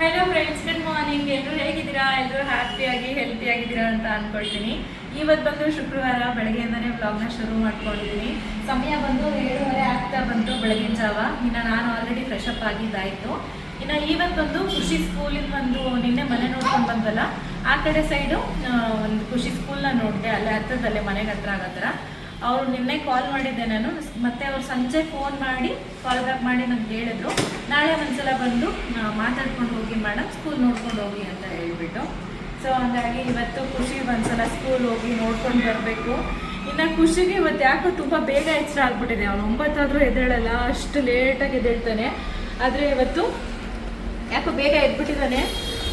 Hello friends, good morning. ಎಲ್ಲರೂ ಹೇಗಿದ್ದೀರಾ? ಎಲ್ಲರೂ ಹ್ಯಾಪಿಯಾಗಿ ಹೆಲ್ತಿಯಾಗಿದ್ದೀರಾ ಅಂತ ಅಂದ್ಕೊಳ್ತೀನಿ. ಇವತ್ತು ಬಂದು ಶುಕ್ರವಾರ ಬೆಳಗ್ಗೆಯಿಂದನೇ ವ್ಲಾಗ್ನ ಶುರು ಮಾಡ್ಕೊಂಡಿದ್ದೀನಿ. ಸಮಯ ಬಂದು 7:30 ಆಗ್ತಾ ಬಂತು ಬೆಳಗಿನ ಜಾವ. ಇನ್ನು ನಾನು ಆಲ್ರೆಡಿ ಫ್ರೆಶ್ ಅಪ್ ಆಗಿದ್ದಾಯಿತು. ಇನ್ನು ಇವತ್ತು ಬಂದು ಖುಷಿ ಸ್ಕೂಲಿಂದ ಒಂದು ನಿನ್ನೆ ಮನೆ ನೋಡ್ಕೊಂಡು ಬಂದಲ್ಲ, ಆ ಕಡೆ ಸೈಡು ಒಂದು ಖುಷಿ ಸ್ಕೂಲ್ನ ನೋಡಿದೆ. ಅಲ್ಲೇ ಹತ್ರದಲ್ಲೇ ಮನೆಗೆ ಹತ್ರ ಆಗೋ ಥರ. ಅವರು ನಿನ್ನೆ ಕಾಲ್ ಮಾಡಿದ್ದೆ ನಾನು, ಮತ್ತೆ ಅವ್ರು ಸಂಜೆ ಫೋನ್ ಮಾಡಿ ಕಾಲ್ ಬ್ಯಾಕ್ ಮಾಡಿ ನನಗೆ ಹೇಳಿದ್ರು, ನಾಳೆ ಒಂದ್ಸಲ ಬಂದು ಮಾತಾಡ್ಕೊಂಡು ಹೋಗಿ ಮೇಡಮ್, ಸ್ಕೂಲ್ ನೋಡ್ಕೊಂಡು ಹೋಗಿ ಅಂತ ಹೇಳಿಬಿಟ್ಟು. ಸೊ ಹಾಗಾಗಿ ಇವತ್ತು ಖುಷಿ ಒಂದ್ಸಲ ಸ್ಕೂಲ್ ಹೋಗಿ ನೋಡ್ಕೊಂಡು ಬರಬೇಕು. ಇನ್ನು ಖುಷಿಗೆ ಇವತ್ತು ಯಾಕೋ ತುಂಬ ಬೇಗ ಎಚ್ಚರ ಆಗ್ಬಿಟ್ಟಿದೆ. ಅವನು 9 ಆದರೂ ಎದ್ದೇಳಲ್ಲ, ಅಷ್ಟು ಲೇಟಾಗಿ ಎದ್ದೇಳ್ತಾನೆ. ಆದರೆ ಇವತ್ತು ಯಾಕೋ ಬೇಗ ಎದ್ಬಿಟ್ಟಿದ್ದಾನೆ.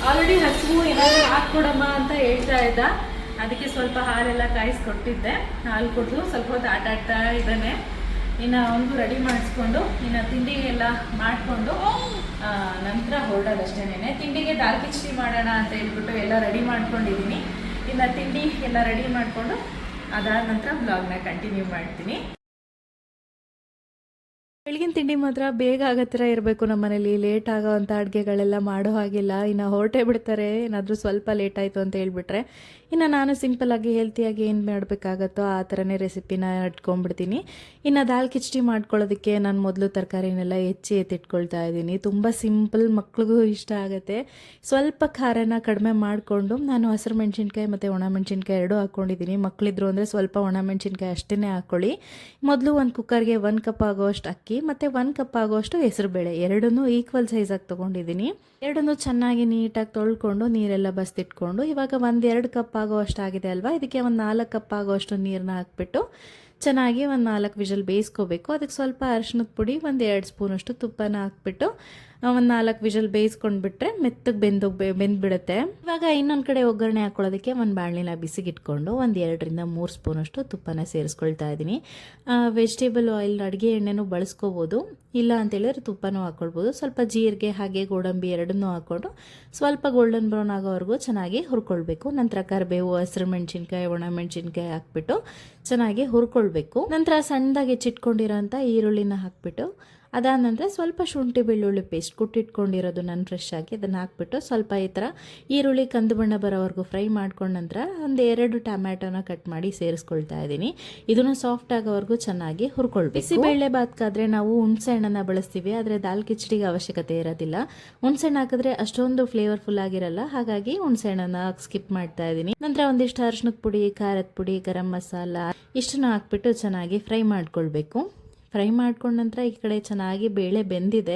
ಆಲ್ರೆಡಿ ಹಸುವು ಏನಾದರೂ ಹಾಕ್ಕೊಡಮ್ಮ ಅಂತ ಹೇಳ್ತಾ ಇದ್ದ. ಅದಕ್ಕೆ ಸ್ವಲ್ಪ ಹಾಲೆಲ್ಲ ಕಾಯಿಸ್ಕೊಟ್ಟಿದ್ದೆ. ಹಾಲು ಕೊಟ್ಟು ಸ್ವಲ್ಪ ಹೊತ್ತು ಆಟ ಆಡ್ತಾ ಇದ್ದಾನೆ. ಇನ್ನು ಅವನಿಗೂ ರೆಡಿ ಮಾಡಿಸ್ಕೊಂಡು ಇನ್ನು ತಿಂಡಿ ಎಲ್ಲ ಮಾಡಿಕೊಂಡು ನಂತರ ಹೊರಡೋದಷ್ಟೇನೆ. ತಿಂಡಿಗೆ ದಾಲ್ ಕಿಚಡಿ ಮಾಡೋಣ ಅಂತ ಹೇಳ್ಬಿಟ್ಟು ಎಲ್ಲ ರೆಡಿ ಮಾಡ್ಕೊಂಡಿದ್ದೀನಿ. ಇನ್ನು ತಿಂಡಿ ಎಲ್ಲ ರೆಡಿ ಮಾಡಿಕೊಂಡು ಅದಾದ ನಂತರ ಬ್ಲಾಗ್ನ ಕಂಟಿನ್ಯೂ ಮಾಡ್ತೀನಿ. ಬೆಳಗಿನ ತಿಂಡಿ ಮಾತ್ರ ಬೇಗ ಆಗೋ ಥರ ಇರಬೇಕು. ನಮ್ಮ ಮನೇಲಿ ಲೇಟ್ ಆಗೋವಂಥ ಅಡುಗೆಗಳೆಲ್ಲ ಮಾಡೋ ಹಾಗಿಲ್ಲ. ಇನ್ನು ಹೊರಟೇ ಬಿಡ್ತಾರೆ ಏನಾದರೂ ಸ್ವಲ್ಪ ಲೇಟ್ ಆಯಿತು ಅಂತ ಹೇಳ್ಬಿಟ್ರೆ. ಇನ್ನು ನಾನು ಸಿಂಪಲ್ಲಾಗಿ ಹೆಲ್ತಿಯಾಗಿ ಏನು ಮಾಡಬೇಕಾಗತ್ತೋ ಆ ಥರನೇ ರೆಸಿಪಿನ ಇಟ್ಕೊಂಡ್ಬಿಡ್ತೀನಿ. ಇನ್ನು ದಾಲ್ ಕಿಚಡಿ ಮಾಡ್ಕೊಳ್ಳೋದಕ್ಕೆ ನಾನು ಮೊದಲು ತರಕಾರಿನೆಲ್ಲ ಹೆಚ್ಚಿ ಎತ್ತಿಟ್ಕೊಳ್ತಾ ಇದ್ದೀನಿ. ತುಂಬ ಸಿಂಪಲ್, ಮಕ್ಳಿಗೂ ಇಷ್ಟ ಆಗುತ್ತೆ. ಸ್ವಲ್ಪ ಖಾರನ ಕಡಿಮೆ ಮಾಡಿಕೊಂಡು ನಾನು ಹಸಿರು ಮೆಣಸಿನ್ಕಾಯಿ ಮತ್ತು ಒಣ ಮೆಣಸಿನ್ಕಾಯಿ ಎರಡೂ ಹಾಕ್ಕೊಂಡಿದ್ದೀನಿ. ಮಕ್ಕಳಿದ್ರು ಅಂದರೆ ಸ್ವಲ್ಪ ಒಣ ಮೆಣಸಿನ್ಕಾಯಿ ಅಷ್ಟೇ ಹಾಕ್ಕೊಳ್ಳಿ. ಮೊದಲು ಒಂದು ಕುಕ್ಕರ್ಗೆ 1 ಕಪ್ ಆಗೋಷ್ಟು ಅಕ್ಕಿ ಮತ್ತು 1 ಕಪ್ ಆಗೋಷ್ಟು ಹೆಸರುಬೇಳೆ ಎರಡನ್ನೂ ಈಕ್ವಲ್ ಸೈಜಾಗಿ ತೊಗೊಂಡಿದ್ದೀನಿ. ಎರಡನ್ನೂ ಚೆನ್ನಾಗಿ ನೀಟಾಗಿ ತೊಳ್ಕೊಂಡು ನೀರೆಲ್ಲ ಬಸ್ತಿಟ್ಕೊಂಡು, ಇವಾಗ 1-2 ಕಪ್ ಆಗೋಷ್ಟು ಆಗಿದೆ ಅಲ್ವಾ, ಇದಕ್ಕೆ ಒಂದು 4 ಕಪ್ ಆಗೋಷ್ಟು ನೀರನ್ನ ಹಾಕ್ಬಿಟ್ಟು ಚೆನ್ನಾಗಿ ಒಂದು 4 ವಿಷಲ್ ಬೇಯಿಸ್ಕೋಬೇಕು. ಅದಕ್ಕೆ ಸ್ವಲ್ಪ ಅರಿಶಿಣದ ಪುಡಿ, 1-2 ಸ್ಪೂನಷ್ಟು ತುಪ್ಪನ ಹಾಕ್ಬಿಟ್ಟು ಒಂದು 4 ವಿಷಲ್ ಬೇಯಿಸ್ಕೊಂಡ್ಬಿಟ್ರೆ ಮೆತ್ತಗೆ ಬೆಂದ್ಬಿಡುತ್ತೆ. ಇವಾಗ ಇನ್ನೊಂದು ಕಡೆ ಒಗ್ಗರಣೆ ಹಾಕ್ಕೊಳ್ಳೋದಕ್ಕೆ ಒಂದು ಬಾಣಲಿನ ಬಿಸಿಗಿಟ್ಕೊಂಡು 1-2-3 ಸ್ಪೂನಷ್ಟು ತುಪ್ಪನ ಸೇರಿಸ್ಕೊಳ್ತಾ ಇದ್ದೀನಿ. ವೆಜಿಟೇಬಲ್ ಆಯಿಲ್, ಅಡುಗೆ ಎಣ್ಣೆನೂ ಬಳಸ್ಕೋಬೋದು, ಇಲ್ಲ ಅಂತೇಳಿದ್ರೆ ತುಪ್ಪನೂ ಹಾಕ್ಕೊಳ್ಬೋದು. ಸ್ವಲ್ಪ ಜೀರಿಗೆ ಹಾಗೆ ಗೋಡಂಬಿ ಎರಡನ್ನೂ ಹಾಕ್ಕೊಂಡು ಸ್ವಲ್ಪ ಗೋಲ್ಡನ್ ಬ್ರೌನ್ ಆಗೋವರೆಗೂ ಚೆನ್ನಾಗಿ ಹುರ್ಕೊಳ್ಬೇಕು. ನಂತರ ಕರಿಬೇವು, ಹಸಿರು ಮೆಣಸಿನ್ಕಾಯಿ, ಒಣ ಮೆಣಸಿನ್ಕಾಯಿ ಹಾಕ್ಬಿಟ್ಟು ಚೆನ್ನಾಗಿ ಹುರ್ಕೊಳ್ಬೇಕು. ನಂತರ ಸಣ್ಣದಾಗಿ ಹೆಚ್ಚಿಟ್ಕೊಂಡಿರೋಂಥ ಈರುಳ್ಳಿನ ಹಾಕ್ಬಿಟ್ಟು ಅದಾದ ನಂತರ ಸ್ವಲ್ಪ ಶುಂಠಿ ಬೆಳ್ಳುಳ್ಳಿ ಪೇಸ್ಟ್ ಕುಟ್ಟಿಟ್ಕೊಂಡಿರೋದು ನಾನು ಫ್ರೆಶ್ ಆಗಿ ಅದನ್ನು ಹಾಕ್ಬಿಟ್ಟು ಸ್ವಲ್ಪ ಈ ಥರ ಈರುಳ್ಳಿ ಕಂದು ಬಣ್ಣ ಬರೋವರೆಗೂ ಫ್ರೈ ಮಾಡ್ಕೊಂಡ ನಂತರ 1-2 ಟೊಮ್ಯಾಟೋನ ಕಟ್ ಮಾಡಿ ಸೇರಿಸ್ಕೊಳ್ತಾ ಇದ್ದೀನಿ. ಇದನ್ನು ಸಾಫ್ಟ್ ಆಗೋವರೆಗೂ ಚೆನ್ನಾಗಿ ಹುರ್ಕೊಳ್ಬೇಕು. ಬಿಸಿಬೇಳೆ ಬಾತ್ಕಾದ್ರೆ ನಾವು ಹುಣಸೆ ಹಣ್ಣನ್ನು ಬಳಸ್ತೀವಿ, ಆದರೆ ದಾಲ್ ಕಿಚಡಿಗೆ ಅವಶ್ಯಕತೆ ಇರೋದಿಲ್ಲ. ಹುಣಸೆ ಹಣ್ಣು ಹಾಕಿದ್ರೆ ಅಷ್ಟೊಂದು ಫ್ಲೇವರ್ಫುಲ್ ಆಗಿರಲ್ಲ, ಹಾಗಾಗಿ ಹುಣಸೆ ಹಣ್ಣನ್ನು ಸ್ಕಿಪ್ ಮಾಡ್ತಾ ಇದ್ದೀನಿ. ನಂತರ ಒಂದಿಷ್ಟು ಅರಿಶಿಣದ ಪುಡಿ, ಖಾರದ ಪುಡಿ, ಗರಂ ಮಸಾಲ ಇಷ್ಟನ್ನು ಹಾಕ್ಬಿಟ್ಟು ಚೆನ್ನಾಗಿ ಫ್ರೈ ಮಾಡ್ಕೊಳ್ಬೇಕು. ಫ್ರೈ ಮಾಡ್ಕೊಂಡ ನಂತರ ಈ ಕಡೆ ಚೆನ್ನಾಗಿ ಬೇಳೆ ಬೆಂದಿದೆ.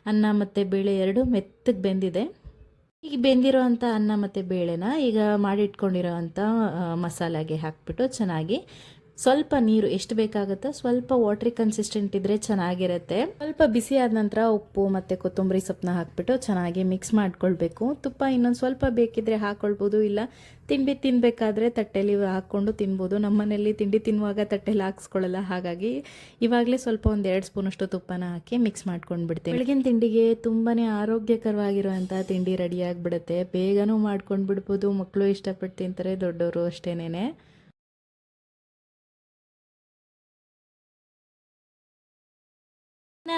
ಅನ್ನ ಮತ್ತು ಬೇಳೆ ಎರಡೂ ಮೆತ್ತಗೆ ಬೆಂದಿದೆ. ಈಗ ಬೆಂದಿರೋ ಅಂಥ ಅನ್ನ ಮತ್ತು ಬೇಳೆನ ಈಗ ಮಾಡಿಟ್ಕೊಂಡಿರೋ ಅಂಥ ಮಸಾಲೆಗೆ ಹಾಕ್ಬಿಟ್ಟು ಚೆನ್ನಾಗಿ ಸ್ವಲ್ಪ ನೀರು ಎಷ್ಟು ಬೇಕಾಗುತ್ತೋ ಸ್ವಲ್ಪ ವಾಟ್ರಿ ಕನ್ಸಿಸ್ಟೆಂಟ್ ಇದ್ದರೆ ಚೆನ್ನಾಗಿರುತ್ತೆ. ಸ್ವಲ್ಪ ಬಿಸಿ ಆದ ನಂತರ ಉಪ್ಪು ಮತ್ತು ಕೊತ್ತಂಬರಿ ಸೊಪ್ಪನ್ನ ಹಾಕ್ಬಿಟ್ಟು ಚೆನ್ನಾಗಿ ಮಿಕ್ಸ್ ಮಾಡ್ಕೊಳ್ಬೇಕು. ತುಪ್ಪ ಇನ್ನೊಂದು ಸ್ವಲ್ಪ ಬೇಕಿದ್ರೆ ಹಾಕ್ಕೊಳ್ಬೋದು, ಇಲ್ಲ ತಿಂಡಿ ತಿನ್ನಬೇಕಾದ್ರೆ ತಟ್ಟೆಲಿ ಹಾಕ್ಕೊಂಡು ತಿನ್ಬೋದು. ನಮ್ಮ ಮನೇಲಿ ತಿಂಡಿ ತಿನ್ನುವಾಗ ತಟ್ಟೆಲಿ ಹಾಕ್ಸ್ಕೊಳ್ಳಲ್ಲ, ಹಾಗಾಗಿ ಇವಾಗಲೇ ಸ್ವಲ್ಪ 1-2 ಸ್ಪೂನಷ್ಟು ತುಪ್ಪನ ಹಾಕಿ ಮಿಕ್ಸ್ ಮಾಡ್ಕೊಂಡು ಬಿಡ್ತೀನಿ. ಬೆಳಗಿನ ತಿಂಡಿಗೆ ತುಂಬಾ ಆರೋಗ್ಯಕರವಾಗಿರುವಂಥ ತಿಂಡಿ ರೆಡಿ ಆಗಿಬಿಡುತ್ತೆ. ಬೇಗನೂ ಮಾಡ್ಕೊಂಡು ಬಿಡ್ಬೋದು. ಮಕ್ಕಳು ಇಷ್ಟಪಟ್ಟು ತಿಂತಾರೆ, ದೊಡ್ಡವರು ಅಷ್ಟೇನೆ.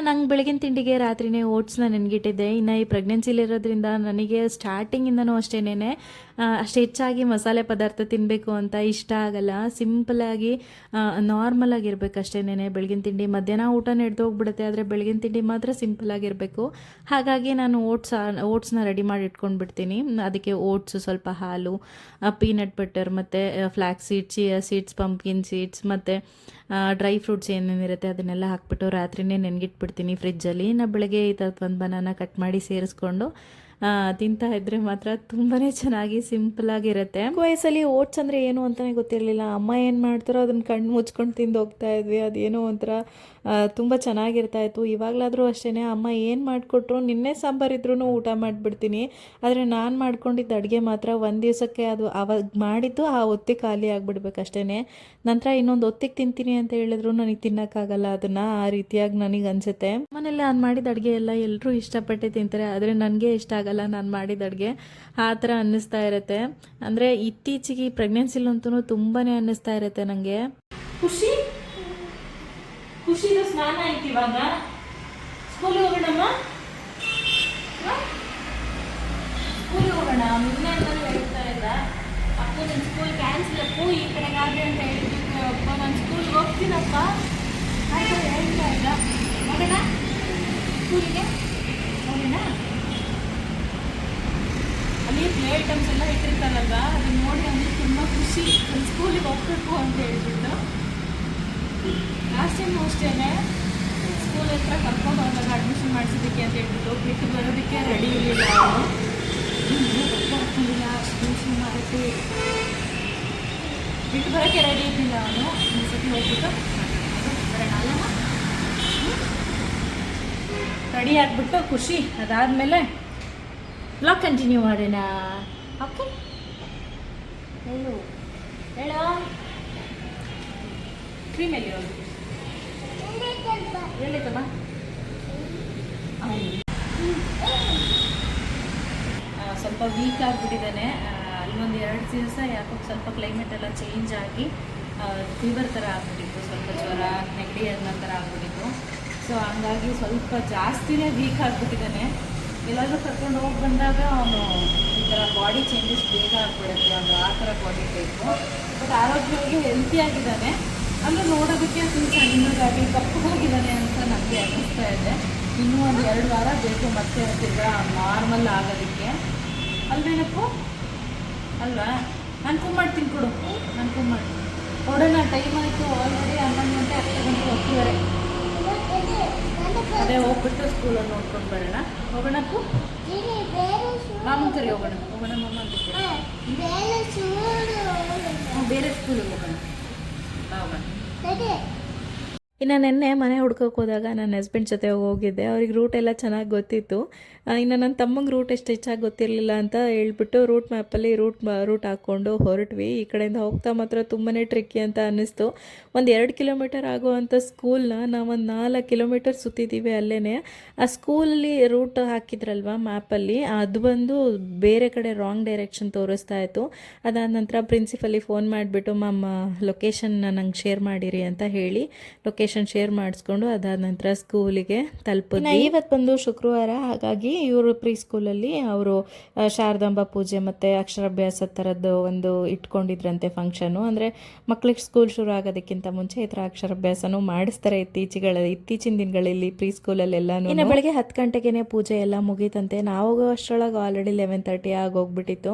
ನಂಗೆ ಬೆಳಗಿನ ತಿಂಡಿಗೆ ರಾತ್ರಿನೇ ಓಟ್ಸ್ನ ನೆನಗಿಟ್ಟಿದ್ದೆ. ಇನ್ನು ಈ ಪ್ರೆಗ್ನೆನ್ಸಿಲಿರೋದ್ರಿಂದ ನನಗೆ ಸ್ಟಾರ್ಟಿಂಗಿಂದನೂ ಅಷ್ಟೇನೆ ಅಷ್ಟು ಹೆಚ್ಚಾಗಿ ಮಸಾಲೆ ಪದಾರ್ಥ ತಿನ್ನಬೇಕು ಅಂತ ಇಷ್ಟ ಆಗಲ್ಲ. ಸಿಂಪಲಾಗಿ ನಾರ್ಮಲ್ ಆಗಿರ್ಬೇಕು ಅಷ್ಟೇನೆ ಬೆಳಗಿನ ತಿಂಡಿ. ಮಧ್ಯಾಹ್ನ ಊಟ ನಡೆದೋಗ್ಬಿಡುತ್ತೆ, ಆದರೆ ಬೆಳಗಿನ ತಿಂಡಿ ಮಾತ್ರ ಸಿಂಪಲಾಗಿರಬೇಕು. ಹಾಗಾಗಿ ನಾನು ಓಟ್ಸ್ನ ರೆಡಿ ಮಾಡಿ ಇಟ್ಕೊಂಡ್ಬಿಡ್ತೀನಿ. ಅದಕ್ಕೆ ಓಟ್ಸು, ಸ್ವಲ್ಪ ಹಾಲು, ಪೀನಟ್ ಬಟರ್ ಮತ್ತು flax seeds, chia seeds, pumpkin seeds ಮತ್ತು ಡ್ರೈ ಫ್ರೂಟ್ಸ್ ಏನೇನಿರುತ್ತೆ ಅದನ್ನೆಲ್ಲ ಹಾಕ್ಬಿಟ್ಟು ರಾತ್ರಿನೇ ನೆನಗಿಟ್ಬಿಡ್ತೀನಿ ಫ್ರಿಜ್ಜಲ್ಲಿ. ನಾನು ಬೆಳಗ್ಗೆ ಈ ಥರದ್ದು ಒಂದು ಬನಾನ ಕಟ್ ಮಾಡಿ ಸೇರಿಸ್ಕೊಂಡು ತಿಂತಾ ಇದ್ರೆ ಮಾತ್ರ ತುಂಬಾ ಚೆನ್ನಾಗಿ ಸಿಂಪಲಾಗಿರುತ್ತೆ. ವಯಸ್ಸಲ್ಲಿ ಓಟ್ಸ್ ಅಂದರೆ ಏನು ಅಂತಲೇ ಗೊತ್ತಿರಲಿಲ್ಲ. ಅಮ್ಮ ಏನು ಮಾಡ್ತಾರೋ ಅದನ್ನು ಕಣ್ಣು ಮುಚ್ಕೊಂಡು ತಿಂದು ಹೋಗ್ತಾ ಇದ್ವಿ. ಅದೇನೋ ಒಂಥರ ತುಂಬ ಚೆನ್ನಾಗಿರ್ತಾಯಿತ್ತು. ಇವಾಗಲಾದರೂ ಅಷ್ಟೇ ಅಮ್ಮ ಏನು ಮಾಡಿಕೊಟ್ರು, ನಿನ್ನೆ ಸಾಂಬಾರಿದ್ರೂ ಊಟ ಮಾಡಿಬಿಡ್ತೀನಿ. ಆದರೆ ನಾನು ಮಾಡ್ಕೊಂಡಿದ್ದ ಅಡುಗೆ ಮಾತ್ರ ಒಂದು ದಿವಸಕ್ಕೆ ಅದು ಅವಾಗ ಮಾಡಿದ್ದು ಆ ಹೊತ್ತಿಗೆ ಖಾಲಿ ಆಗಿಬಿಡ್ಬೇಕು ಅಷ್ಟೇ. ನಂತರ ಇನ್ನೊಂದು ಹೊತ್ತಿಗೆ ತಿಂತೀನಿ ಅಂತ ಹೇಳಿದ್ರು ನನಗೆ ತಿನ್ನೋಕ್ಕಾಗಲ್ಲ ಅದನ್ನು. ಆ ರೀತಿಯಾಗಿ ನನಗೆ ಅನಿಸುತ್ತೆ. ಮನೇಲಿ ನಾನು ಮಾಡಿದ ಅಡುಗೆ ಎಲ್ಲ ಎಲ್ಲರೂ ಇಷ್ಟಪಟ್ಟೆ ತಿಂತಾರೆ, ಆದರೆ ನನಗೆ ಇಷ್ಟ ಆಗಲ್ಲ ನಾನು ಮಾಡಿದ ಅಡುಗೆ. ಆ ಥರ ಅನ್ನಿಸ್ತಾ ಇರುತ್ತೆ. ಅಂದರೆ ಇತ್ತೀಚೆಗೆ ಪ್ರೆಗ್ನೆನ್ಸಿಲಂತೂ ತುಂಬಾ ಅನ್ನಿಸ್ತಾ ಇರುತ್ತೆ ನನಗೆ. ಖುಷಿದು ಸ್ನಾನ ಆಯ್ತು, ಇವಾಗ ಸ್ಕೂಲಿಗೆ ಹೋಗೋಣಮ್ಮ. ನಿನ್ನೆನಲ್ಲಿ ಹೇಳ್ತಾ ಇದ್ದ ಅಪ್ಪು ನನ್ನ ಸ್ಕೂಲ್ ಕ್ಯಾನ್ಸಲ್ ಅಪ್ಪು ಈ ಕಡೆಗಾದ್ರೆ ಅಂತ ಹೇಳಿದ್ದಕ್ಕೆ ಅಪ್ಪ ನಾನು ಸ್ಕೂಲ್ಗೆ ಹೋಗ್ತೀನಪ್ಪ ಅಂತ ಹೇಳ್ತಾ ಇದ್ದ. ಹೋಗೋಣ ಸ್ಕೂಲಿಗೆ, ಹೋಗೋಣ. ಅಲ್ಲಿ ಪ್ಲೇ ಐಟಮ್ಸ್ ಎಲ್ಲ ಇಟ್ಟಿರ್ತಾರಲ್ವ, ಅದನ್ನ ನೋಡಿ ಅವನಿಗೆ ತುಂಬ ಖುಷಿ, ನನ್ನ ಸ್ಕೂಲಿಗೆ ಹೋಗ್ಬೇಕು ಅಂತ ಹೇಳ್ಬಿಟ್ಟು. ಲಾಸ್ಟ್ ಟೈಮ್ ಅಷ್ಟೇ ಸ್ಕೂಲ್ ಹತ್ರ ಕರ್ಕೊಂಡು ಹೋದಾಗ ಅಡ್ಮಿಷನ್ ಮಾಡಿಸಿದ್ದಕ್ಕೆ ಅಂತ ಹೇಳ್ಬಿಟ್ಟು ಬಿಟ್ಟು ಬರೋದಕ್ಕೆ ರೆಡಿ ಇರಲಿಲ್ಲ. ಅವನು ಮಾಡಿಸಿ ಬಿಟ್ಟು ಬರೋಕ್ಕೆ ರೆಡಿ ಇರಲಿಲ್ಲ. ಅವನು ಒಂದು ಸತಿ ಹೋಗ್ಬಿಟ್ಟು ಬರೋಣ ಅಲ್ಲಮ್ಮ, ರೆಡಿ ಆಗಿಬಿಟ್ಟು ಖುಷಿ. ಅದಾದಮೇಲೆ ಬ್ಲಾಗ್ ಕಂಟಿನ್ಯೂ ಮಾಡೋಣ. ಓಕೆ, ಹೇಳು ಹೇಳೋ ಕ್ರೀಮ್ ಎಲ್ಲಿ ಹೋಗಿ ಹೇಳಿದ್ದಮ್ಮ. ಸ್ವಲ್ಪ ವೀಕ್ ಆಗಿಬಿಟ್ಟಿದ್ದಾನೆ. ಅಲ್ಲೊಂದು 2 ದಿವಸ ಯಾಕೋ ಸ್ವಲ್ಪ ಕ್ಲೈಮೇಟ್ ಎಲ್ಲ ಚೇಂಜ್ ಆಗಿ ಫೀವರ್ ಥರ ಆಗ್ಬಿಟ್ಟಿತ್ತು, ಸ್ವಲ್ಪ ಜ್ವರ ನೆಗಡಿ ಅನ್ನೋ ಥರ ಆಗ್ಬಿಟ್ಟಿತ್ತು. ಸೊ ಹಂಗಾಗಿ ಸ್ವಲ್ಪ ಜಾಸ್ತಿನೇ ವೀಕ್ ಆಗಿಬಿಟ್ಟಿದ್ದಾನೆ. ಎಲ್ಲಾದರೂ ಕರ್ಕೊಂಡು ಹೋಗಿ ಬಂದಾಗ ಅವನು ಈ ಥರ ಬಾಡಿ ಚೇಂಜಸ್ ಬೇಗ ಆಗ್ಬಿಡುತ್ತೆ, ಅವನು ಆ ಥರ ಬಾಡಿ ಬೇಕು. ಬಟ್ ಆರೋಗ್ಯವಾಗಿ ಹೆಲ್ತಿಯಾಗಿದ್ದಾನೆ. ಅಂದರೆ ನೋಡೋದಕ್ಕೆ ಸ್ವಲ್ಪ ಸಣ್ಣದಾಗಿ ಕಪ್ಪಗಾಗಿದ್ದಾನೆ ಅಂತ ನನಗೆ ಅನ್ನಿಸ್ತಾ ಇದೆ. ಇನ್ನೂ ಒಂದು 2 ವಾರ ಬೇಕು ಮತ್ತೆ ತಿರ್ಗಾ ನಾರ್ಮಲ್ ಆಗೋದಕ್ಕೆ ಅಲ್ವೇನಪ್ಪು ಅಲ್ವಾ? ನಾನು ಕುಮ್ಮಾಡ್ತೀನಿ ಕೊಡು, ನಾನು ಕುಮ್ಮಾಡ್ತೀನಿ ಕೊಡೋಣ. ಟೈಮ್ ಆಯಿತು ಆಲ್ರೆಡಿ 11 ಗಂಟೆ 10 ಗಂಟೆ ಹೋಗ್ತಿದ್ದಾರೆ. ಅದೇ ಹೋಗ್ಬಿಟ್ಟು ಸ್ಕೂಲಲ್ಲಿ ನೋಡ್ಕೊಂಡು ಬರೋಣ. ಹೋಗೋಣಪ್ಪು, ಮಾಮೂನ್ ಕರಿ ಹೋಗೋಣ. ಹೋಗೋಣ ಮಾಮ ಅಂತ ಬೇರೆ ಸ್ಕೂಲಿಗೆ ಹೋಗೋಣ. ಇನ್ನು ನೆನ್ನೆ ಮನೆ ಹುಡ್ಕೋಕೆ ಹೋದಾಗ ನನ್ನ ಹಸ್ಬೆಂಡ್ ಜೊತೆ ಹೋಗಿದ್ದೆ. ಅವ್ರಿಗೆ ರೂಟ್ ಎಲ್ಲ ಚೆನ್ನಾಗಿ ಗೊತ್ತಿತ್ತು. ಇನ್ನು ನನ್ನ ತಮ್ಮಂಗೆ ರೂಟ್ ಎಷ್ಟು ಹೆಚ್ಚಾಗಿ ಗೊತ್ತಿರಲಿಲ್ಲ ಅಂತ ಹೇಳ್ಬಿಟ್ಟು ರೂಟ್ ಮ್ಯಾಪಲ್ಲಿ ರೂಟ್ ಹಾಕ್ಕೊಂಡು ಹೊರಟ್ವಿ. ಈ ಕಡೆಯಿಂದ ಹೋಗ್ತಾ ಮಾತ್ರ ತುಂಬಾ ಟ್ರಿಕ್ಕಿ ಅಂತ ಅನ್ನಿಸ್ತು. ಒಂದು 2 ಕಿಲೋಮೀಟರ್ ಆಗುವಂಥ ಸ್ಕೂಲ್ನ ನಾವೊಂದು 4 ಕಿಲೋಮೀಟರ್ ಸುತ್ತಿದ್ದೀವಿ. ಅಲ್ಲೇ ಆ ಸ್ಕೂಲಲ್ಲಿ ರೂಟ್ ಹಾಕಿದ್ರಲ್ವ ಮ್ಯಾಪಲ್ಲಿ, ಅದು ಬಂದು ಬೇರೆ ಕಡೆ ರಾಂಗ್ ಡೈರೆಕ್ಷನ್ ತೋರಿಸ್ತಾ ಇತ್ತು. ಅದಾದ ನಂತರ ಪ್ರಿನ್ಸಿಪಲಿಗೆ ಫೋನ್ ಮಾಡಿಬಿಟ್ಟು ಮ್ಯಾಮ್ ಲೊಕೇಶನ್ನ ನಂಗೆ ಶೇರ್ ಮಾಡಿರಿ ಅಂತ ಹೇಳಿ ಲೊಕೇಶನ್ ಶೇರ್ ಮಾಡಿಸ್ಕೊಂಡು ಅದಾದ ನಂತರ ಸ್ಕೂಲಿಗೆ ತಲುಪಿದ್ವಿ. ಇವತ್ತು ಬಂದು ಶುಕ್ರವಾರ, ಹಾಗಾಗಿ ಇವರು ಪ್ರೀ ಸ್ಕೂಲಲ್ಲಿ ಅವರು ಶಾರದಾಂಬ ಪೂಜೆ ಮತ್ತು ಅಕ್ಷರಾಭ್ಯಾಸ ಥರದ್ದು ಒಂದು ಇಟ್ಕೊಂಡಿದ್ರಂತೆ ಫಂಕ್ಷನು. ಅಂದರೆ ಮಕ್ಳಿಗೆ ಸ್ಕೂಲ್ ಶುರು ಆಗೋದಕ್ಕಿಂತ ಮುಂಚೆ ಈ ಥರ ಅಕ್ಷರಾಭ್ಯಾಸನೂ ಮಾಡಿಸ್ತಾರೆ ಇತ್ತೀಚಿನ ದಿನಗಳಲ್ಲಿ ಪ್ರೀ ಸ್ಕೂಲಲ್ಲೆಲ್ಲನೂ. ಇನ್ನು ಬೆಳಗ್ಗೆ 10 ಗಂಟೆಗೆ ಪೂಜೆ ಎಲ್ಲ ಮುಗೀತಂತೆ. ನಾವು ಅಷ್ಟರೊಳಗೆ ಆಲ್ರೆಡಿ 11:30 ಆಗೋಗ್ಬಿಟ್ಟಿತ್ತು.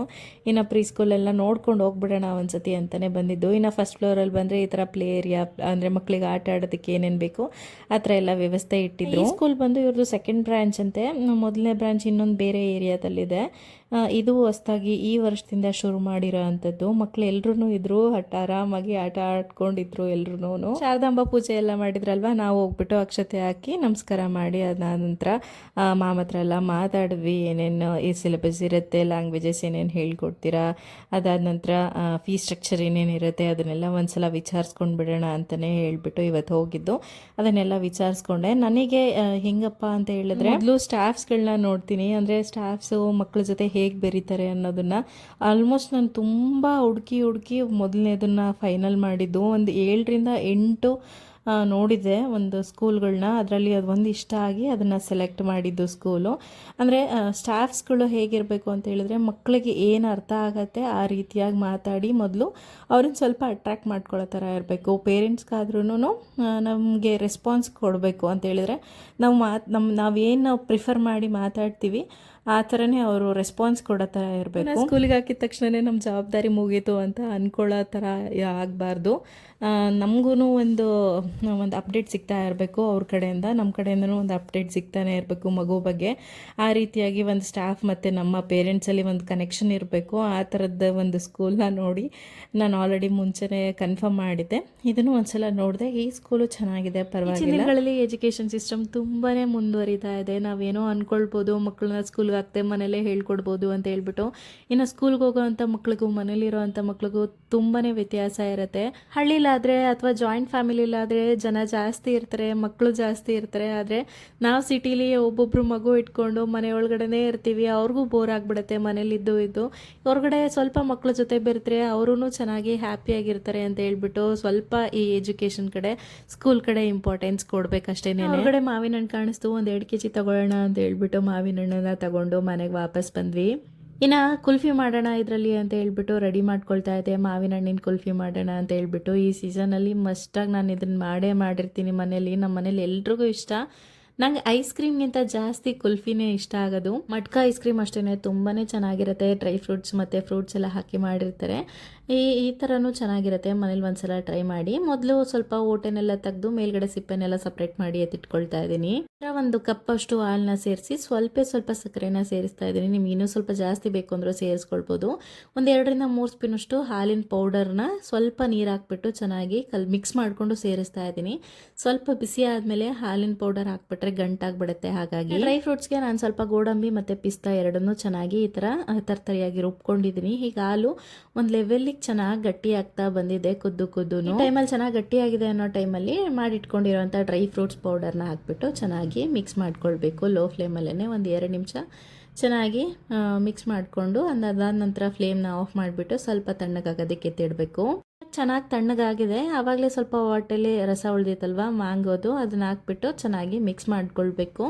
ಇನ್ನು ಪ್ರೀ ಸ್ಕೂಲೆಲ್ಲ ನೋಡ್ಕೊಂಡು ಹೋಗ್ಬಿಡೋಣ ಒಂದ್ಸತಿ ಅಂತಲೇ ಬಂದಿದ್ದು. ಇನ್ನು ಫಸ್ಟ್ ಫ್ಲೋರಲ್ಲಿ ಬಂದರೆ ಈ ಥರ ಪ್ಲೇ ಏರಿಯಾ, ಅಂದರೆ ಮಕ್ಕಳಿಗೆ ಆಟ ಆಡೋದಕ್ಕೆ ಏನೇನು ಬೇಕು ಆ ಥರ ಎಲ್ಲ ವ್ಯವಸ್ಥೆ ಇಟ್ಟಿದ್ರು. ಈ ಸ್ಕೂಲ್ ಬಂದು ಇವ್ರದ್ದು 2nd ಬ್ರಾಂಚ್ ಅಂತೆ. ಮೊದಲನೇ ಬ್ರಾಂಚ್ ಇನ್ನೊಂದು ಬೇರೆ ಏರಿಯಾದಲ್ಲಿದೆ. ಇದು ಹೊಸದಾಗಿ ಈ ವರ್ಷದಿಂದ ಶುರು ಮಾಡಿರೋ ಅಂಥದ್ದು. ಮಕ್ಳು ಎಲ್ಲರೂ ಇದ್ರು, ಆರಾಮಾಗಿ ಆಟ ಆಡ್ಕೊಂಡಿದ್ರು ಎಲ್ಲರೂ. ಶಾರದಾಂಬ ಪೂಜೆ ಎಲ್ಲ ಮಾಡಿದ್ರಲ್ವ, ನಾವು ಹೋಗ್ಬಿಟ್ಟು ಅಕ್ಷತೆ ಹಾಕಿ ನಮಸ್ಕಾರ ಮಾಡಿ ಅದಾದ ನಂತರ ಮಾಮ ಹತ್ರ ಎಲ್ಲ ಮಾತಾಡಿದ್ವಿ. ಏನೇನು ಈ ಸಿಲೆಬಸ್ ಇರುತ್ತೆ, ಲ್ಯಾಂಗ್ವೇಜಸ್ ಏನೇನು ಹೇಳ್ಕೊಡ್ತೀರಾ, ಅದಾದ ನಂತರ ಫೀಸ್ ಸ್ಟ್ರಕ್ಚರ್ ಏನೇನಿರುತ್ತೆ ಅದನ್ನೆಲ್ಲ ಒಂದ್ಸಲ ವಿಚಾರಿಸ್ಕೊಂಡು ಬಿಡೋಣ ಅಂತಲೇ ಹೇಳ್ಬಿಟ್ಟು ಇವತ್ತು ಹೋಗಿದ್ದು. ಅದನ್ನೆಲ್ಲ ವಿಚಾರಿಸ್ಕೊಂಡೆ. ನನಗೆ ಹೆಂಗಪ್ಪ ಅಂತ ಹೇಳಿದ್ರೆ, ಮೊದಲು ಸ್ಟಾಫ್ಸ್ಗಳನ್ನ ನೋಡ್ತೀನಿ. ಅಂದರೆ ಸ್ಟಾಫ್ಸು ಮಕ್ಕಳ ಜೊತೆ ಹೇಗೆ ಬೆರೀತಾರೆ ಅನ್ನೋದನ್ನು ಆಲ್ಮೋಸ್ಟ್ ನಾನು ತುಂಬ ಹುಡುಕಿ ಮೊದಲನೇದನ್ನು ಫೈನಲ್ ಮಾಡಿದ್ದು. ಒಂದು 7ರಿಂದ 8 ನೋಡಿದೆ ಒಂದು ಸ್ಕೂಲ್ಗಳನ್ನ. ಅದರಲ್ಲಿ ಅದು ಒಂದು ಇಷ್ಟ ಆಗಿ ಅದನ್ನು ಸೆಲೆಕ್ಟ್ ಮಾಡಿದ್ದು ಸ್ಕೂಲು. ಅಂದರೆ ಸ್ಟಾಫ್ಸ್ಗಳು ಹೇಗಿರಬೇಕು ಅಂತ ಹೇಳಿದ್ರೆ, ಮಕ್ಕಳಿಗೆ ಏನು ಅರ್ಥ ಆಗತ್ತೆ ಆ ರೀತಿಯಾಗಿ ಮಾತಾಡಿ ಮೊದಲು ಅವ್ರನ್ನ ಸ್ವಲ್ಪ ಅಟ್ರ್ಯಾಕ್ಟ್ ಮಾಡ್ಕೊಳ್ಳೋ ಥರ ಇರಬೇಕು. ಪೇರೆಂಟ್ಸ್ಗಾದ್ರೂ ನಮಗೆ ರೆಸ್ಪಾನ್ಸ್ ಕೊಡಬೇಕು ಅಂತ ಹೇಳಿದ್ರೆ, ನಾವೇನು ಪ್ರಿಫರ್ ಮಾಡಿ ಮಾತಾಡ್ತೀವಿ ಆ ಥರನೇ ಅವರು ರೆಸ್ಪಾನ್ಸ್ ಕೊಡೋ ಥರ ಇರಬೇಕು. ಸ್ಕೂಲಿಗೆ ಹಾಕಿದ ತಕ್ಷಣವೇ ನಮ್ಮ ಜವಾಬ್ದಾರಿ ಮುಗೀತು ಅಂತ ಅಂದ್ಕೊಳ್ಳೋ ಥರ ಆಗಬಾರ್ದು. ನಮಗೂ ಒಂದು ಅಪ್ಡೇಟ್ ಸಿಗ್ತಾ ಇರಬೇಕು ಅವ್ರ ಕಡೆಯಿಂದ, ನಮ್ಮ ಕಡೆಯಿಂದನೂ ಒಂದು ಅಪ್ಡೇಟ್ ಸಿಗ್ತಾನೆ ಇರಬೇಕು ಮಗು ಬಗ್ಗೆ. ಆ ರೀತಿಯಾಗಿ ಒಂದು ಸ್ಟಾಫ್ ಮತ್ತು ನಮ್ಮ ಪೇರೆಂಟ್ಸಲ್ಲಿ ಒಂದು ಕನೆಕ್ಷನ್ ಇರಬೇಕು. ಆ ಥರದ ಒಂದು ಸ್ಕೂಲ್ನ ನೋಡಿ ನಾನು ಆಲ್ರೆಡಿ ಮುಂಚೆನೇ ಕನ್ಫರ್ಮ್ ಮಾಡಿದ್ದೆ. ಇದನ್ನು ಒಂದ್ಸಲ ನೋಡಿದೆ. ಈ ಸ್ಕೂಲು ಚೆನ್ನಾಗಿದೆ, ಪರವಾಗಿಲ್ಲ. ದಿನಗಳಲ್ಲಿ ಎಜುಕೇಷನ್ ಸಿಸ್ಟಮ್ ತುಂಬಾ ಮುಂದುವರಿತಾ ಇದೆ. ನಾವೇನೋ ಅಂದ್ಕೊಳ್ಬೋದು ಮಕ್ಕಳನ್ನ ಸ್ಕೂಲ್ಗೆ ಹಾಕ್ತೆ ಮನೇಲೇ ಹೇಳ್ಕೊಡ್ಬೋದು ಅಂತ ಹೇಳ್ಬಿಟ್ಟು. ಇನ್ನು ಸ್ಕೂಲ್ಗೆ ಹೋಗೋವಂಥ ಮಕ್ಳಿಗೂ ಮನೇಲಿರೋವಂಥ ಮಕ್ಳಿಗೂ ತುಂಬಾ ವ್ಯತ್ಯಾಸ ಇರುತ್ತೆ. ಹಳ್ಳಿಲಾದರೆ ಅಥವಾ ಜಾಯಿಂಟ್ ಫ್ಯಾಮಿಲಿಲಾದರೆ ಜನ ಜಾಸ್ತಿ ಇರ್ತಾರೆ, ಮಕ್ಕಳು ಜಾಸ್ತಿ ಇರ್ತಾರೆ. ಆದರೆ ನಾವು ಸಿಟೀಲಿ ಒಬ್ಬೊಬ್ಬರು ಮಗು ಇಟ್ಕೊಂಡು ಮನೆ ಒಳಗಡೆನೇ ಇರ್ತೀವಿ. ಅವ್ರಿಗೂ ಬೋರ್ ಆಗಿಬಿಡುತ್ತೆ ಮನೇಲಿದ್ದು. ಹೊರಗಡೆ ಸ್ವಲ್ಪ ಮಕ್ಕಳ ಜೊತೆ ಬೆರೆತರೆ ಅವರೂ ಚೆನ್ನಾಗಿ ಹ್ಯಾಪಿಯಾಗಿರ್ತಾರೆ ಅಂತ ಹೇಳ್ಬಿಟ್ಟು ಸ್ವಲ್ಪ ಈ ಎಜುಕೇಷನ್ ಕಡೆ, ಸ್ಕೂಲ್ ಕಡೆ ಇಂಪಾರ್ಟೆನ್ಸ್ ಕೊಡಬೇಕಷ್ಟೇ. ಹೊರಗಡೆ ಮಾವಿನ ಹಣ್ಣು ಕಾಣಿಸ್ತು, ಒಂದು 2 kg ತಗೊಳ್ಳೋಣ ಅಂತ ಹೇಳ್ಬಿಟ್ಟು ಮಾವಿನ ಹಣ್ಣನ್ನು ತಗೊಂಡು ಮನೆಗೆ ವಾಪಸ್ ಬಂದ್ವಿ. ಇನ್ನು ಕುಲ್ಫಿ ಮಾಡೋಣ ಇದರಲ್ಲಿ ಅಂತ ಹೇಳ್ಬಿಟ್ಟು ರೆಡಿ ಮಾಡ್ಕೊಳ್ತಾ ಇದ್ದೆ. ಮಾವಿನ ಹಣ್ಣಿನ ಕುಲ್ಫಿ ಮಾಡೋಣ ಅಂತ ಹೇಳ್ಬಿಟ್ಟು ಈ ಸೀಸನಲ್ಲಿ ಮಸ್ಟಾಗಿ ನಾನು ಇದನ್ನು ಮಾಡಿರ್ತೀನಿ ಮನೇಲಿ. ನಮ್ಮ ಮನೇಲಿ ಎಲ್ರಿಗೂ ಇಷ್ಟ. ನಂಗೆ ಐಸ್ ಕ್ರೀಮ್ಗಿಂತ ಜಾಸ್ತಿ ಕುಲ್ಫಿನೇ ಇಷ್ಟ ಆಗೋದು. ಮಟ್ಕಾ ಐಸ್ ಕ್ರೀಮ್ ಅಷ್ಟೇ ತುಂಬಾ ಚೆನ್ನಾಗಿರುತ್ತೆ. ಡ್ರೈ ಫ್ರೂಟ್ಸ್ ಮತ್ತು ಫ್ರೂಟ್ಸ್ ಎಲ್ಲ ಹಾಕಿ ಮಾಡಿರ್ತಾರೆ. ಈ ಥರನೂ ಚೆನ್ನಾಗಿರುತ್ತೆ. ಮನೇಲಿ ಒಂದ್ಸಲ ಟ್ರೈ ಮಾಡಿ. ಮೊದಲು ಸ್ವಲ್ಪ ಓಟೆನೆಲ್ಲ ತೆಗೆದು ಮೇಲ್ಗಡೆ ಸಿಪ್ಪೆನೆಲ್ಲ ಸಪ್ರೇಟ್ ಮಾಡಿ ಎತ್ತಿಟ್ಕೊಳ್ತಾ ಇದ್ದೀನಿ. ಒಂದು ಕಪ್ಪಷ್ಟು ಹಾಲನ್ನ ಸೇರಿಸಿ ಸ್ವಲ್ಪ ಸಕ್ಕರೆನ ಸೇರಿಸ್ತಾ ಇದ್ದೀನಿ. ನಿಮ್ಗೆ ಇನ್ನೂ ಸ್ವಲ್ಪ ಜಾಸ್ತಿ ಬೇಕು ಅಂದರೂ ಸೇರಿಸ್ಕೊಳ್ಬೋದು. ಒಂದು 2-3 ಸ್ಪೂನಷ್ಟು ಹಾಲಿನ ಪೌಡರ್ನ ಸ್ವಲ್ಪ ನೀರು ಹಾಕ್ಬಿಟ್ಟು ಚೆನ್ನಾಗಿ ಮಿಕ್ಸ್ ಮಾಡಿಕೊಂಡು ಸೇರಿಸ್ತಾ ಇದ್ದೀನಿ. ಸ್ವಲ್ಪ ಬಿಸಿ ಆದಮೇಲೆ ಹಾಲಿನ ಪೌಡರ್ ಹಾಕ್ಬಿಟ್ರೆ ಗಂಟಾಗ್ಬಿಡುತ್ತೆ. ಹಾಗಾಗಿ ಡ್ರೈ ಫ್ರೂಟ್ಸ್ಗೆ ನಾನು ಸ್ವಲ್ಪ ಗೋಡಂಬಿ ಮತ್ತು ಪಿಸ್ತಾ ಎರಡನ್ನೂ ಚೆನ್ನಾಗಿ ಈ ಥರ ತರ್ತರಿಯಾಗಿ ರುಬ್ಕೊಂಡಿದ್ದೀನಿ. ಹೀಗೆ ಹಾಲು ಒಂದು ಲೆವೆಲ್ಲಿಗೆ ಚೆನ್ನಾಗಿ ಗಟ್ಟಿ ಆಗ್ತಾ ಬಂದಿದೆ. ಕುದ್ದು ಟೈಮಲ್ಲಿ ಚೆನ್ನಾಗಿ ಗಟ್ಟಿಯಾಗಿದೆ ಅನ್ನೋ ಟೈಮಲ್ಲಿ ಮಾಡಿಟ್ಕೊಂಡಿರೋಂಥ ಡ್ರೈ ಫ್ರೂಟ್ಸ್ ಪೌಡರ್ನ ಹಾಕ್ಬಿಟ್ಟು ಚೆನ್ನಾಗಿ ಮಿಕ್ಸ್ ಮಾಡ್ಕೊಳ್ಬೇಕು. ಲೋ ಫ್ಲೇಮಲ್ಲೇ ಒಂದು 2 ನಿಮಿಷ ಚೆನ್ನಾಗಿ ಮಿಕ್ಸ್ ಮಾಡಿಕೊಂಡು ಅದಾದ ನಂತರ ಫ್ಲೇಮ್ನ ಆಫ್ ಮಾಡಿಬಿಟ್ಟು ಸ್ವಲ್ಪ ತಣ್ಣಗಾಗೋದಕ್ಕೆ ಎತ್ತಿಡಬೇಕು. ಚೆನ್ನಾಗಿ ತಣ್ಣಗಾಗಿದೆ. ಆವಾಗಲೇ ಸ್ವಲ್ಪ ವಾಟಲ್ಲಿ ರಸ ಉಳಿದಿತ್ತಲ್ವ ಮ್ಯಾಂಗೋದು, ಅದನ್ನ ಹಾಕ್ಬಿಟ್ಟು ಚೆನ್ನಾಗಿ ಮಿಕ್ಸ್ ಮಾಡ್ಕೊಳ್ಬೇಕು.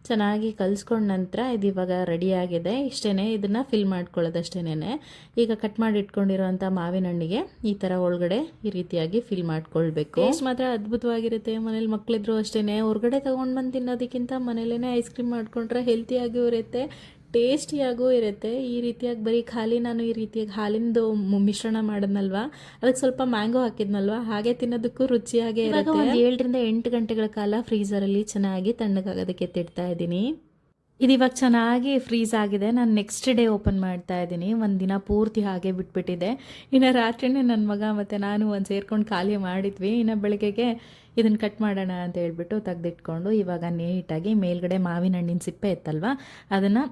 ಚೆನ್ನಾಗಿ ಕಲಿಸ್ಕೊಂಡ ನಂತರ ಇದು ಇವಾಗ ರೆಡಿಯಾಗಿದೆ. ಇಷ್ಟೇ, ಇದನ್ನು ಫಿಲ್ ಮಾಡ್ಕೊಳ್ಳೋದಷ್ಟೇನೆ. ಈಗ ಕಟ್ ಮಾಡಿ ಇಟ್ಕೊಂಡಿರೋಂಥ ಮಾವಿನ ಹಣ್ಣಿಗೆ ಈ ಥರ ಒಳಗಡೆ ಈ ರೀತಿಯಾಗಿ ಫಿಲ್ ಮಾಡ್ಕೊಳ್ಬೇಕು. ಟೇಸ್ಟ್ ಮಾತ್ರ ಅದ್ಭುತವಾಗಿರುತ್ತೆ. ಮನೇಲಿ ಮಕ್ಕಳಿದ್ರು ಅಷ್ಟೇ, ಹೊರಗಡೆ ತೊಗೊಂಡು ಬಂದು ತಿನ್ನೋದಕ್ಕಿಂತ ಮನೇಲೇ ಐಸ್ ಕ್ರೀಮ್ ಮಾಡ್ಕೊಂಡ್ರೆ ಹೆಲ್ತಿಯಾಗೂ ಇರುತ್ತೆ, ಟೇಸ್ಟಿಯಾಗೂ ಇರುತ್ತೆ. ಈ ರೀತಿಯಾಗಿ ಬರೀ ಖಾಲಿ ನಾನು ಈ ರೀತಿಯಾಗಿ ಹಾಲಿಂದು ಮಿಶ್ರಣ ಮಾಡಿದ್ನಲ್ವ, ಅದಕ್ಕೆ ಸ್ವಲ್ಪ ಮ್ಯಾಂಗೋ ಹಾಕಿದ್ನಲ್ವ, ಹಾಗೆ ತಿನ್ನೋದಕ್ಕೂ ರುಚಿಯಾಗೇ ಇರುತ್ತೆ. ಒಂದು 7-8 ಗಂಟೆಗಳ ಕಾಲ ಫ್ರೀಸರಲ್ಲಿ ಚೆನ್ನಾಗಿ ತಣ್ಣಗಾಗೋದಕ್ಕೆ ಎತ್ತಿಡ್ತಾ ಇದ್ದೀನಿ. ಇದು ಇವಾಗ ಚೆನ್ನಾಗಿ ಫ್ರೀಸ್ ಆಗಿದೆ. ನಾನು ನೆಕ್ಸ್ಟ್ ಡೇ ಓಪನ್ ಮಾಡ್ತಾ ಇದ್ದೀನಿ. ಒಂದು ದಿನ ಪೂರ್ತಿ ಹಾಗೆ ಬಿಟ್ಬಿಟ್ಟಿದೆ. ಇನ್ನು ರಾತ್ರಿನೇ ನನ್ನ ಮಗ ಮತ್ತು ನಾನು ಒಂದು ಸೇರ್ಕೊಂಡು ಖಾಲಿ ಮಾಡಿದ್ವಿ. ಇನ್ನು ಬೆಳಗ್ಗೆಗೆ ಇದನ್ನು ಕಟ್ ಮಾಡೋಣ ಅಂತ ಹೇಳ್ಬಿಟ್ಟು ತೆಗೆದಿಟ್ಕೊಂಡು ಇವಾಗ ನೀಟಾಗಿ ಮೇಲ್ಗಡೆ ಮಾವಿನ ಹಣ್ಣಿನ ಸಿಪ್ಪೆ ಇತ್ತಲ್ವ ಅದನ್ನು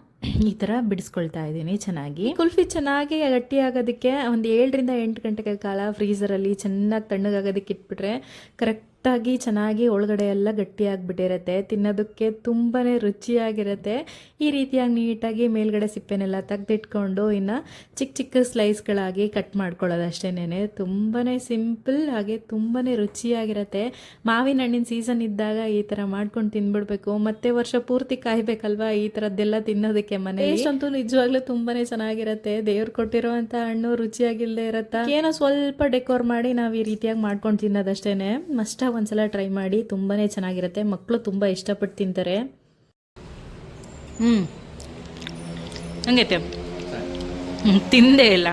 ಈ ಥರ ಬಿಡಿಸ್ಕೊಳ್ತಾ ಇದ್ದೀನಿ. ಚೆನ್ನಾಗಿ ಕುಲ್ಫಿ ಚೆನ್ನಾಗಿ ಗಟ್ಟಿಯಾಗೋದಕ್ಕೆ ಒಂದು 7-8 ಗಂಟೆಗಳ ಕಾಲ ಫ್ರೀಸರಲ್ಲಿ ಚೆನ್ನಾಗಿ ತಣ್ಣಗಾಗೋದಕ್ಕೆ ಇಟ್ಬಿಟ್ರೆ ಕರೆಕ್ಟಾಗಿ ಚೆನ್ನಾಗಿ ಒಳಗಡೆ ಎಲ್ಲ ಗಟ್ಟಿಯಾಗಿಬಿಟ್ಟಿರುತ್ತೆ. ತಿನ್ನೋದಕ್ಕೆ ತುಂಬಾ ರುಚಿಯಾಗಿರುತ್ತೆ. ಈ ರೀತಿಯಾಗಿ ನೀಟಾಗಿ ಮೇಲ್ಗಡೆ ಸಿಪ್ಪೆನೆಲ್ಲ ತೆಗೆದಿಟ್ಕೊಂಡು ಇನ್ನು ಚಿಕ್ಕ ಸ್ಲೈಸ್ಗಳಾಗಿ ಕಟ್ ಮಾಡ್ಕೊಳ್ಳೋದು ಅಷ್ಟೇನೆ. ತುಂಬಾ ಸಿಂಪಲ್ ಹಾಗೆ ತುಂಬಾ ರುಚಿಯಾಗಿರುತ್ತೆ. ಮಾವಿನ ಹಣ್ಣಿನ ಸೀಸನ್ ಇದ್ದಾಗ ಈ ಥರ ಮಾಡ್ಕೊಂಡು ತಿಂದ್ಬಿಡ್ಬೇಕು. ಮತ್ತೆ ವರ್ಷ ಪೂರ್ತಿ ಕಾಯ್ಬೇಕಲ್ವಾ ಈ ಥರದ್ದೆಲ್ಲ ತಿನ್ನೋದಕ್ಕೆ. ಮನೆ ಅಂತೂ ನಿಜವಾಗ್ಲೂ ತುಂಬಾನೇ ಚೆನ್ನಾಗಿರುತ್ತೆ. ದೇವ್ರು ಕೊಟ್ಟಿರೋಂಥ ಹಣ್ಣು ರುಚಿಯಾಗಿಲ್ಲದೆ ಇರತ್ತಾ, ಏನೋ ಸ್ವಲ್ಪ ಡೆಕೋರ್ ಮಾಡಿ ನಾವು ಈ ರೀತಿಯಾಗಿ ಮಾಡ್ಕೊಂಡು ತಿನ್ನೋದಷ್ಟೇನೆ. ಮಸ್ಟಾಗಿ ಒಂದ್ಸಲ ಟ್ರೈ ಮಾಡಿ, ತುಂಬಾನೇ ಚೆನ್ನಾಗಿರುತ್ತೆ. ಮಕ್ಕಳು ತುಂಬ ಇಷ್ಟಪಟ್ಟು ತಿಂತಾರೆ. ಹಂಗೈತೆ, ತಿಂದೇ ಇಲ್ಲ.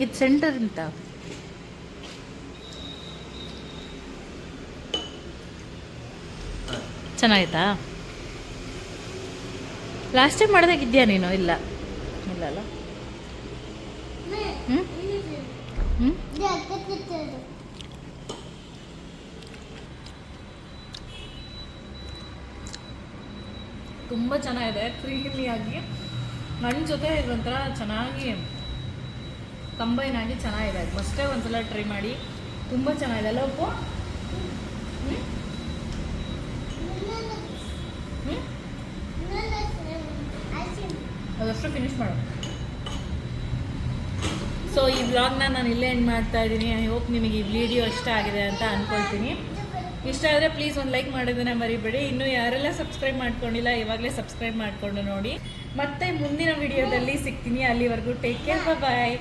ಇದು ಸೆಂಟರ್ ಅಂತ ಚೆನ್ನಾಗಿತ್ತಾ? ಲಾಸ್ಟ್ ಟೈಮ್ ಮಾಡ್ದಾಗಿದ್ಯಾ ನೀನು? ಇಲ್ಲ ಅಲ್ಲ. ತುಂಬ ಚೆನ್ನಾಗಿದೆ, ಕ್ರೀಮಿಯಾಗಿ ಹಣ್ಣು ಜೊತೆ ಇದೊಂಥರ ಚೆನ್ನಾಗಿ ಕಂಬೈನ್ ಆಗಿ ಚೆನ್ನಾಗಿದೆ. ಮಸ್ಟೇ ಒಂದ್ಸಲ ಟ್ರೈ ಮಾಡಿ, ತುಂಬ ಚೆನ್ನಾಗಿದೆ ಅಲ್ಲ ಉಪ್ಪು? ಅದಷ್ಟು ಫಿನಿಶ್ ಮಾಡು. ಸೊ ಈ ವ್ಲಾಗ್ನ ನಾನು ಇಲ್ಲೇ ಎಂಡ್ ಮಾಡ್ತಾ ಇದ್ದೀನಿ. ಐ ಹೋಪ್ ನಿಮಗೆ ಈ ವಿಡಿಯೋ ಇಷ್ಟ ಆಗಿದೆ ಅಂತ ಅಂದ್ಕೊಳ್ತೀನಿ. ಇಷ್ಟ ಆದರೆ ಪ್ಲೀಸ್ ಒಂದು ಲೈಕ್ ಮಾಡೋದನ್ನ ಮರಿಬೇಡಿ. ಇನ್ನೂ ಯಾರೆಲ್ಲ ಸಬ್ಸ್ಕ್ರೈಬ್ ಮಾಡ್ಕೊಂಡಿಲ್ಲ ಇವಾಗಲೇ ಸಬ್ಸ್ಕ್ರೈಬ್ ಮಾಡಿಕೊಂಡು ನೋಡಿ. ಮತ್ತೆ ಮುಂದಿನ ವಿಡಿಯೋದಲ್ಲಿ ಸಿಗ್ತೀನಿ. ಅಲ್ಲಿವರೆಗೂ ಟೇಕ್ ಕೇರ್, ಬಾಯ್.